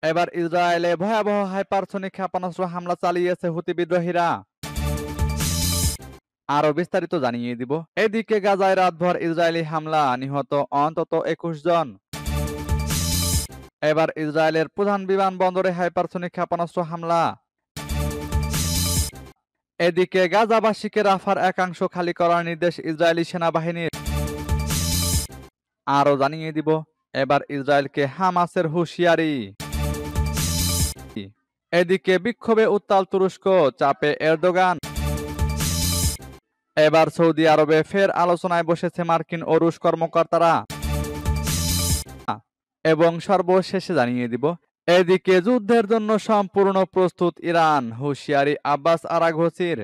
এবার ইসরায়েলে ভয়াবহ হাইপারসনিক ক্ষেপণাস্ত্র হামলা চালিয়েছে হুতি বিদ্রোহীরা। আরো বিস্তারিত জানিয়ে দিব। এদিকে গাজায় রাতভর ইসরায়েলি হামলা, নিহত অন্তত ২১ জন। এবার ইসরায়েলের প্রধান বিমানবন্দরে হাইপারসনিক ক্ষেপণাস্ত্র হামলা। এদিকে গাজাবাসীকে রাফার একাংশ খালি করার নির্দেশ ইসরায়েলি সেনাবাহিনীর। আরো জানিয়ে দিব। এবার ইসরায়েলকে হামাসের হুঁশিয়ারি। এদিকে বিক্ষোভে উত্তাল তুরস্ক, চাপে এরদোগান। এবার সৌদি আরবে ফের আলোচনায় বসেছে মার্কিন ও রুশ কর্মকর্তারা। এবং সর্বশেষে জানিয়ে দিব। এদিকে যুদ্ধের জন্য সম্পূর্ণ প্রস্তুত ইরান, হুঁশিয়ারি আব্বাস আরাঘচির।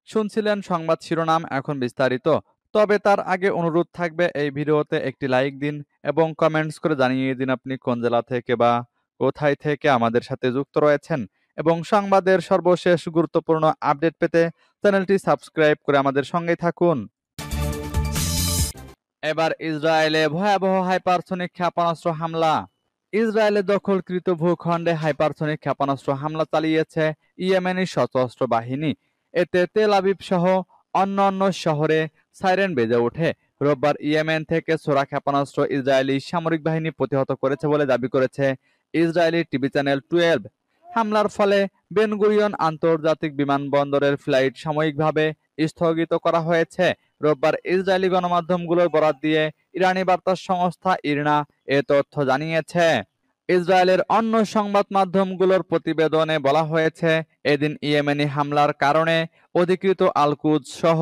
শুনছিলেন সংবাদ শিরোনাম, এখন বিস্তারিত। তবে তার আগে অনুরোধ থাকবে এই ভিডিওতে একটি লাইক দিন এবং কমেন্টস করে জানিয়ে দিন আপনি কোন জেলা থেকে বা কোথায় থেকে আমাদের সাথে যুক্ত রয়েছেন, এবং সংবাদের সর্বশেষ গুরুত্বপূর্ণ আপডেট পেতে চ্যানেলটি সাবস্ক্রাইব করে আমাদের সঙ্গেই থাকুন। এবার ইসরায়েলে ভয়াবহ হাইপারসনিক ক্ষেপণাস্ত্র হামলা। ইসরায়েলের দখলকৃত ভূখণ্ডে হাইপারসনিক ক্ষেপণাস্ত্র হামলা চালিয়েছে ইয়েমেনি সশস্ত্র বাহিনী। এতে তেল আবিব সহ অন্যান্য শহরে সাইরেন বেজে ওঠে। রোববার ইয়েমেন থেকে ছোড়া ক্ষেপণাস্ত্র ইসরায়েলি সামরিক বাহিনী প্রতিহত করেছে বলে দাবি করেছে ইসরায়েলি টিভি চ্যানেল 12। হামলার ফলে বেন গুরিয়ন আন্তর্জাতিক বিমানবন্দরের ফ্লাইট সাময়িকভাবে স্থগিত করা হয়েছে। রোববার ইসরায়েলি গণমাধ্যমগুলোর বরাত দিয়ে ইরানি বার্তা সংস্থা ইরনা এ তথ্য জানিয়েছে। ইসরায়েলের অন্য সংবাদ মাধ্যমগুলোর প্রতিবেদনে বলা হয়েছে, এদিন ইয়েমেনি হামলার কারণে অধিকৃত আল কুদস সহ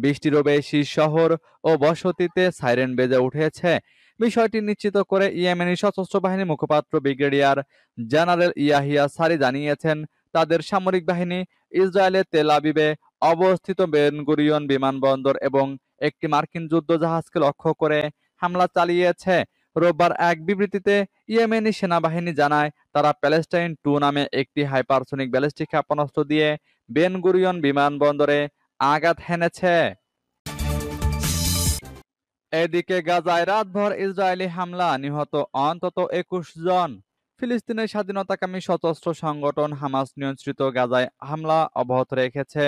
20টিরও বেশি শহর ও বসতিতে সাইরেন বেজে উঠেছে। বিষয়টি নিশ্চিত করে ইয়েমেনি সশস্ত্র বাহিনীর মুখপাত্র ব্রিগেডিয়ার জেনারেল ইয়াহিয়া সারি জানিয়েছেন, তাদের সামরিক বাহিনী ইসরায়েলের তেল আবিবে অবস্থিত বেন গুরিয়ন বিমানবন্দর এবং একটি মার্কিন যুদ্ধজাহাজকে লক্ষ্য করে হামলা চালিয়েছে। রোববার এক বিবৃতিতে ইয়েমেনি সেনাবাহিনী জানায়, তারা প্যালেস্টাইন 2 নামে একটি হাইপারসনিক ব্যালিস্টিক ক্ষেপণাস্ত্র দিয়ে বেন গুরিয়ন বিমানবন্দরে আঘাত হেনেছে। এদিকে গাজায় রাতভর ইসরায়েলি হামলা, নিহত অন্তত 21 জন। ফিলিস্তিনের স্বাধীনতাকামী সশস্ত্র সংগঠন হামাস নিয়ন্ত্রিত গাজায় হামলা অব্যাহত রেখেছে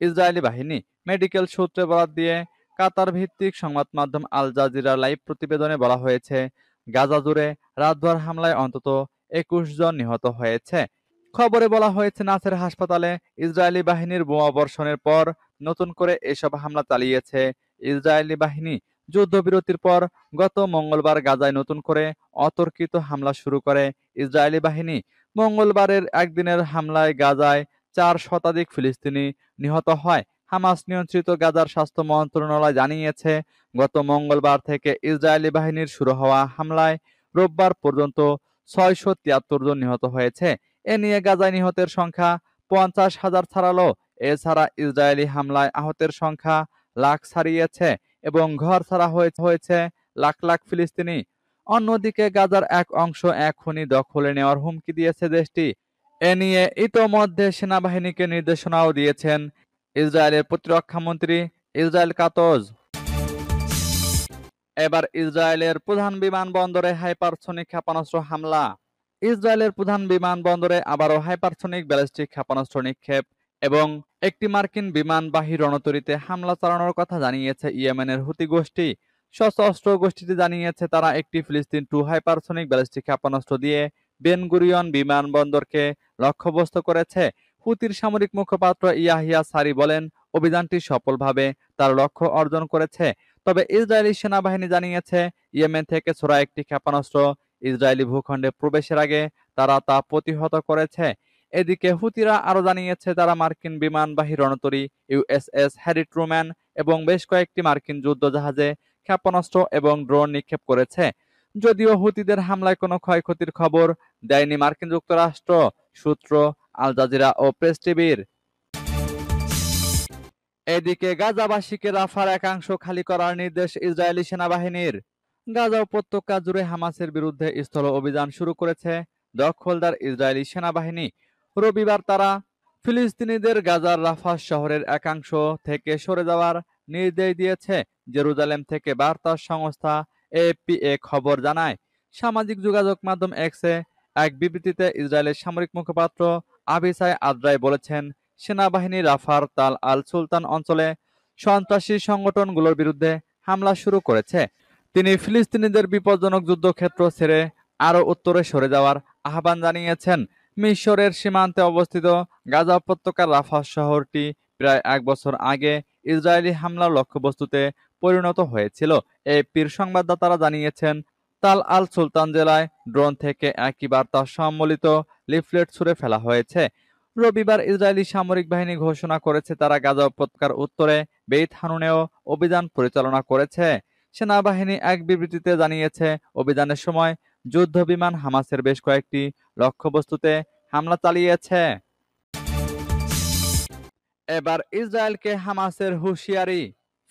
ইসরায়েলি বাহিনী। মেডিকেল সূত্রে বরাত দিয়ে কাতার ভিত্তিক সংবাদ মাধ্যম আল জাজিরার লাইভ প্রতিবেদনে বলা হয়েছে, গাজা জুড়ে রাতভর হামলায় অন্তত 21 জন নিহত হয়েছে। খবরে বলা হয়েছে, নাসের হাসপাতালে ইসরায়েলি বাহিনীর বোমাবর্ষণের পর নতুন করে এসব হামলা চালিয়েছে ইসরায়েলি বাহিনী। যুদ্ধবিরতির পর গত মঙ্গলবার গাজায় নতুন করে অতর্কিত হামলা শুরু করে ইসরায়েলি বাহিনী। মঙ্গলবারের একদিনের হামলায় গাজায় 4 শতাধিক ফিলিস্তিনি নিহত হয়। হামাস নিয়ন্ত্রিত গাজার স্বাস্থ্য মন্ত্রণালয় জানিয়েছে, গত মঙ্গলবার থেকে ইসরায়েলি বাহিনীর শুরু হওয়া হামলায় রোববার পর্যন্ত 673 জন নিহত হয়েছে। এ নিয়ে গাজায় নিহতের সংখ্যা 50,000 ছাড়ালো। এছাড়া ইসরায়েলি হামলায় আহতের সংখ্যা লাখ ছাড়িয়েছে এবং ঘর ছাড়া হয়েছে লাখ লাখ ফিলিস্তিনি। অন্যদিকে গাজার এক অংশ এখনই দখলে নেওয়ার হুমকি দিয়েছে দেশটি। এ নিয়ে ইতোমধ্যে সেনাবাহিনীকে নির্দেশনাও দিয়েছেন ইসরায়েলের প্রতিরক্ষামন্ত্রী ইসরায়েল কাতজ। এবার ইসরায়েলের প্রধান বিমানবন্দরে হাইপারসনিক ক্ষেপণাস্ত্র হামলা। ইসরায়েলের প্রধান বিমানবন্দরে আবারও হাইপারসনিক ব্যালিস্টিক ক্ষেপণাস্ত্র নিক্ষেপ এবং একটি মার্কিন বিমানবাহী রণতরীতে হামলা চালানোর কথা জানিয়েছে ইয়েমেনের হুতি গোষ্ঠী। সশস্ত্র গোষ্ঠীটি জানিয়েছে, তারা একটি ফিলিস্তিন 2 হাইপারসনিক ব্যালিস্টিক ক্ষেপণাস্ত্র দিয়ে বেন গুরিয়ন বিমানবন্দরকে লক্ষ্যবস্তু করেছে। হুতির সামরিক মুখপাত্র ইয়াহিয়া সারি বলেন, অভিযানটি সফলভাবে তার লক্ষ্য অর্জন করেছে। তবে ইসরায়েলি সেনাবাহিনী জানিয়েছে, ইয়েমেন থেকে ছোড়া একটি ক্ষেপণাস্ত্র ইসরায়েলি ভূখণ্ডে প্রবেশের আগে তারা তা প্রতিহত করেছে। এদিকে হুতিরা আরো জানিয়েছে, তারা মার্কিন বিমানবাহী রণতরী ইউএসএস হ্যারি ট্রুম্যান এবং বেশ কয়েকটি মার্কিন যুদ্ধজাহাজে ক্ষেপণাস্ত্র এবং ড্রোন নিক্ষেপ করেছে। যদিও হুতিদের হামলায় কোনো ক্ষয়ক্ষতির খবর দেয়নি মার্কিন যুক্তরাষ্ট্র। সূত্র আল জাজিরা ও প্রেস টিভির। এদিকে গাজাবাসীকে রাফার একাংশ খালি করার নির্দেশ ইসরায়েলি সেনাবাহিনীর। গাজা উপত্যকা জুড়ে হামাসের বিরুদ্ধে স্থল অভিযান শুরু করেছে দখলদার ইসরায়েলি সেনাবাহিনী। রবিবার তারা ফিলিস্তিনিদের গাজার রাফা শহরের একাংশ থেকে সরে যাওয়ার নির্দেশ দিয়েছে। জেরুজালেম থেকে বার্তা সংস্থা এএফপি এ খবর জানায়। সামাজিক যোগাযোগ মাধ্যম এক্সে এক বিবৃতিতে ইসরায়েলের সামরিক মুখপাত্র আবিসাই আদ্রাই বলেছেন, সেনাবাহিনী রাফার তাল আল সুলতান অঞ্চলে সন্ত্রাসী সংগঠনগুলোর বিরুদ্ধে হামলা শুরু করেছে। তিনি ফিলিস্তিনিদের বিপজ্জনক যুদ্ধক্ষেত্র ছেড়ে আরও উত্তরে সরে যাওয়ার আহ্বান জানিয়েছেন। মিশরের সীমান্তে অবস্থিত গাজা উপত্যকার রাফা শহরটি প্রায় ১ বছর আগে ইসরায়েলি হামলার লক্ষ্যবস্তুতে পরিণত হয়েছিল। এপির সংবাদদাতারা জানিয়েছেন, তাল আল সুলতান জেলায় ড্রোন থেকে একই বার্তা সম্বলিত লিফলেট ছুড়ে ফেলা হয়েছে। রবিবার ইসরায়েলি সামরিক বাহিনী ঘোষণা করেছে তারা গাজা উপত্যকার উত্তরে বেইত হানুনেও অভিযান পরিচালনা করেছে। সেনাবাহিনী এক বিবৃতিতে জানিয়েছে, অভিযানের সময় যুদ্ধবিমান হামাসের বেশ কয়েকটি লক্ষ্যবস্তুতে হামলা চালিয়েছে। এবার ইসরায়েলকে হামাসের হুঁশিয়ারি।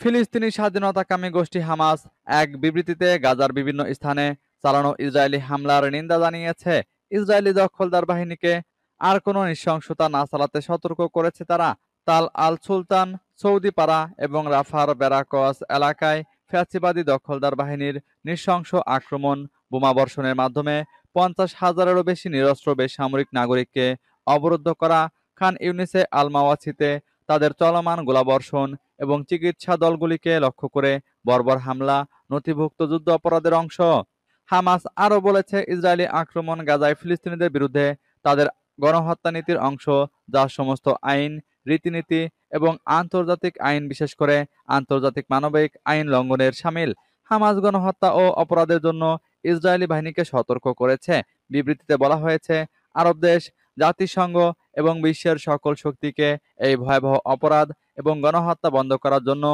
ফিলিস্তিনি স্বাধীনতাকামী গোষ্ঠী হামাস এক বিবৃতিতে গাজার বিভিন্ন স্থানে চালানো ইসরায়েলি হামলার নিন্দা জানিয়েছে। ইসরায়েলি দখলদার বাহিনীকে আর কোনো নৃশংসতা না চালাতে সতর্ক করেছে তারা। তাল আল সুলতান, সৌদি পাড়া এবং রাফার বেরাকস এলাকায় ফ্যাসিবাদী দখলদার বাহিনীর নৃশংস আক্রমণ, বোমাবর্ষণের মাধ্যমে ৫০,০০০-এরও বেশি নিরস্ত্র বেসামরিক নাগরিককে অবরুদ্ধ করা, খান ইউনিসে আল মাওয়াসিতে তাদের চলমান গোলাবর্ষণ এবং চিকিৎসা দলগুলিকে লক্ষ্য করে বর্বর হামলা নথিভুক্ত যুদ্ধ অপরাধের অংশ। হামাস আরও বলেছে, ইসরায়েলি আক্রমণ গাজায় ফিলিস্তিনিদের বিরুদ্ধে তাদের গণহত্যা নীতির অংশ, যা সমস্ত আইন, রীতিনীতি এবং আন্তর্জাতিক আইন, বিশেষ করে আন্তর্জাতিক মানবিক আইন লঙ্ঘনের শামিল। হামাস গণহত্যা ও অপরাধের জন্য ইসরায়েলি বাহিনীকে সতর্ক করেছে। বিবৃতিতে বলা হয়েছে, আরব দেশ, জাতিসংঘ এবং বিশ্বের সকল শক্তিকে এই ভয়াবহ অপরাধ এবং গণহত্যা বন্ধ করার জন্য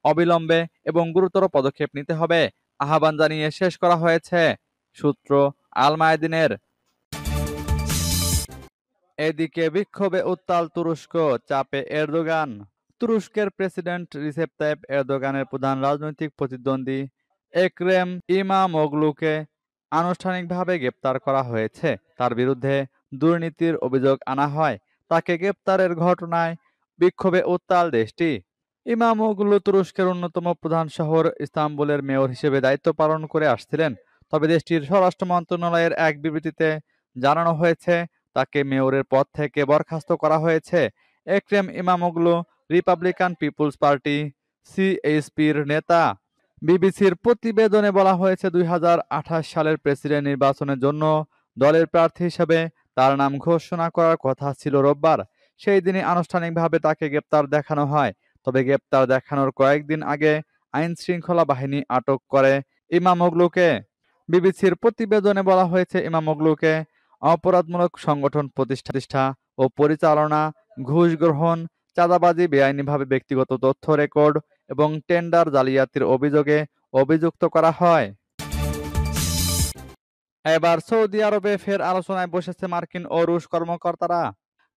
অবিলম্বে এবং গুরুতর পদক্ষেপ নিতে হবে আহ্বান জানিয়ে শেষ করা হয়েছে। সূত্র আল মায়াদিনের। এদিকে বিক্ষোভে উত্তাল তুরস্ক, চাপে এরদোগান। তুরস্কের প্রেসিডেন্ট রিসেপ তাইপ এরদোগানের প্রধান রাজনৈতিক প্রতিদ্বন্দ্বী একরেম ইমামোগলুকে আনুষ্ঠানিকভাবে গ্রেপ্তার করা হয়েছে। তার বিরুদ্ধে দুর্নীতির অভিযোগ আনা হয়। তাকে গ্রেপ্তারের ঘটনায় বিক্ষোভে উত্তাল দেশটি। ইমামোগলু তুরস্কের অন্যতম প্রধান শহর ইস্তাম্বুলের মেয়র হিসেবে দায়িত্ব পালন করে আসছিলেন। তবে দেশটির স্বরাষ্ট্র মন্ত্রণালয়ের এক বিবৃতিতে জানানো হয়েছে, তাকে মেয়রের পদ থেকে বরখাস্ত করা হয়েছে। একরেম ইমামোগলু রিপাবলিকান পিপুলস পার্টি সিএসপির নেতা। বিবিসির প্রতিবেদনে বলা হয়েছে, ২০২৮ সালের প্রেসিডেন্ট নির্বাচনের জন্য দলের প্রার্থী হিসেবে তার নাম ঘোষণা করার কথা ছিল রোববার। সেই দিনই আনুষ্ঠানিকভাবে তাকে গ্রেপ্তার দেখানো হয়। তবে গ্রেপ্তার দেখানোর কয়েকদিন আগে আইনশৃঙ্খলা বাহিনী আটক করে ইমামোগলুকে। বিবিসির প্রতিবেদনে বলা হয়েছে, ইমামোগলুকে অপরাধমূলক সংগঠন প্রতিষ্ঠা ও পরিচালনা, ঘুষ গ্রহণ, চাঁদাবাজি, বেআইনিভাবে ব্যক্তিগত তথ্য রেকর্ড এবং টেন্ডার জালিয়াতির অভিযোগে অভিযুক্ত করা হয়। এবার সৌদি আরবে ফের আলোচনায় বসেছে মার্কিন ও রুশ কর্মকর্তারা।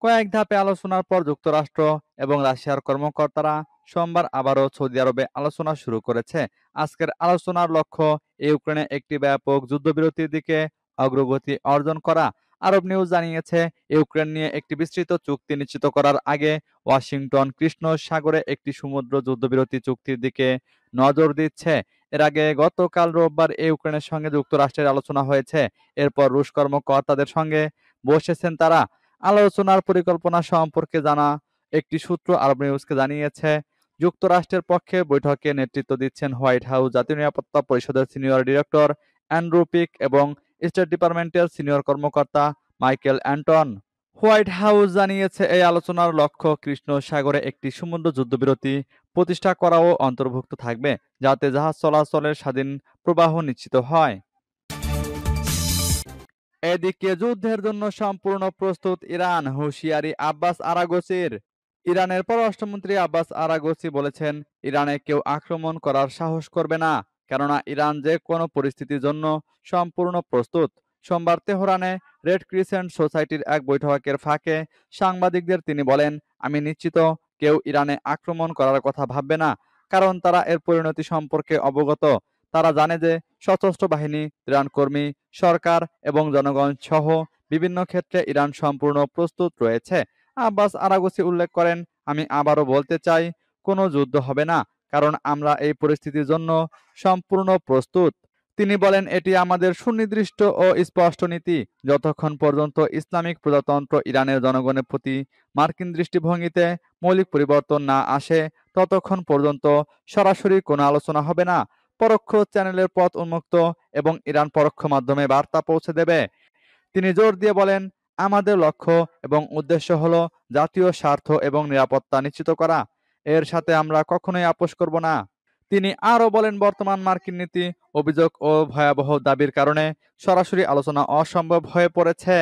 কয়েক ধাপে আলোচনার পর যুক্তরাষ্ট্র এবং রাশিয়ার কর্মকর্তারা সোমবার আবারও সৌদি আরবে আলোচনা শুরু করেছে। আজকের আলোচনার লক্ষ্য ইউক্রেনে একটি ব্যাপক যুদ্ধবিরতির দিকে অগ্রগতি অর্জন করা। আরব নিউজ জানিয়েছে, ইউক্রেন নিয়ে একটি বিস্তৃত চুক্তি নিশ্চিত করার আগে ওয়াশিংটন কৃষ্ণ সাগরে একটি সমুদ্র যুদ্ধবিরতি চুক্তির দিকে নজর দিচ্ছে। এর আগে গতকাল রোববার ইউক্রেনের সঙ্গে যুক্তরাষ্ট্রের আলোচনা হয়েছে। এরপর রুশ কর্মকর্তাদের সঙ্গে বসেছেন তারা। আলোচনার পরিকল্পনা সম্পর্কে জানা একটি সূত্র আরব নিউজকে জানিয়েছে, যুক্তরাষ্ট্রের পক্ষে বৈঠকে নেতৃত্ব দিচ্ছেন হোয়াইট হাউস জাতীয় নিরাপত্তা পরিষদের সিনিয়র ডিরেক্টর অ্যান্ড্রু পিক এবং স্টেট ডিপার্টমেন্টের সিনিয়র কর্মকর্তা মাইকেল অ্যান্টন। হোয়াইট হাউস জানিয়েছে, এই আলোচনার লক্ষ্য কৃষ্ণ সাগরে একটি সমুদ্র যুদ্ধবিরতি প্রতিষ্ঠা করাও অন্তর্ভুক্ত থাকবে, যাতে জাহাজ চলাচলের স্বাধীন প্রবাহ নিশ্চিত হয়। এদিকে যুদ্ধের জন্য সম্পূর্ণ প্রস্তুত ইরান, হুঁশিয়ারি আব্বাস আরাগচির। ইরানের পররাষ্ট্রমন্ত্রী আব্বাস আরাগচি বলেছেন, ইরানে কেউ আক্রমণ করার সাহস করবে না, কেননা ইরান যে কোনো পরিস্থিতির জন্য সম্পূর্ণ প্রস্তুত। সোমবার তেহরানে রেড ক্রিসেন্ট সোসাইটির এক বৈঠকের ফাঁকে সাংবাদিকদের তিনি বলেন, আমি নিশ্চিত কেউ ইরানে আক্রমণ করার কথা ভাববে না, কারণ তারা এর পরিণতি সম্পর্কে অবগত। তারা জানে যে সশস্ত্র বাহিনী, ত্রাণকর্মী, সরকার এবং জনগণ সহ বিভিন্ন ক্ষেত্রে ইরান সম্পূর্ণ প্রস্তুত রয়েছে। আব্বাস আরাগচি উল্লেখ করেন, আমি আবারও বলতে চাই, কোনো যুদ্ধ হবে না, কারণ আমরা এই পরিস্থিতির জন্য সম্পূর্ণ প্রস্তুত। তিনি বলেন, এটি আমাদের সুনির্দিষ্ট ও স্পষ্ট নীতি। যতক্ষণ পর্যন্ত ইসলামিক প্রজাতন্ত্র ইরানের জনগণের প্রতি মার্কিন দৃষ্টিভঙ্গিতে মৌলিক পরিবর্তন না আসে, ততক্ষণ পর্যন্ত সরাসরি কোনো আলোচনা হবে না। পরোক্ষ চ্যানেলের পথ উন্মুক্ত এবং ইরান পরোক্ষ মাধ্যমে বার্তা পৌঁছে দেবে। তিনি জোর দিয়ে বলেন, আমাদের লক্ষ্য এবং উদ্দেশ্য হলো জাতীয় স্বার্থ এবং নিরাপত্তা নিশ্চিত করা। এর সাথে আমরা কখনোই আপোস করব না। তিনি আরও বলেন, বর্তমান মার্কিন নীতি, অভিযোগ ও ভয়াবহ দাবির কারণে সরাসরি আলোচনা অসম্ভব হয়ে পড়েছে।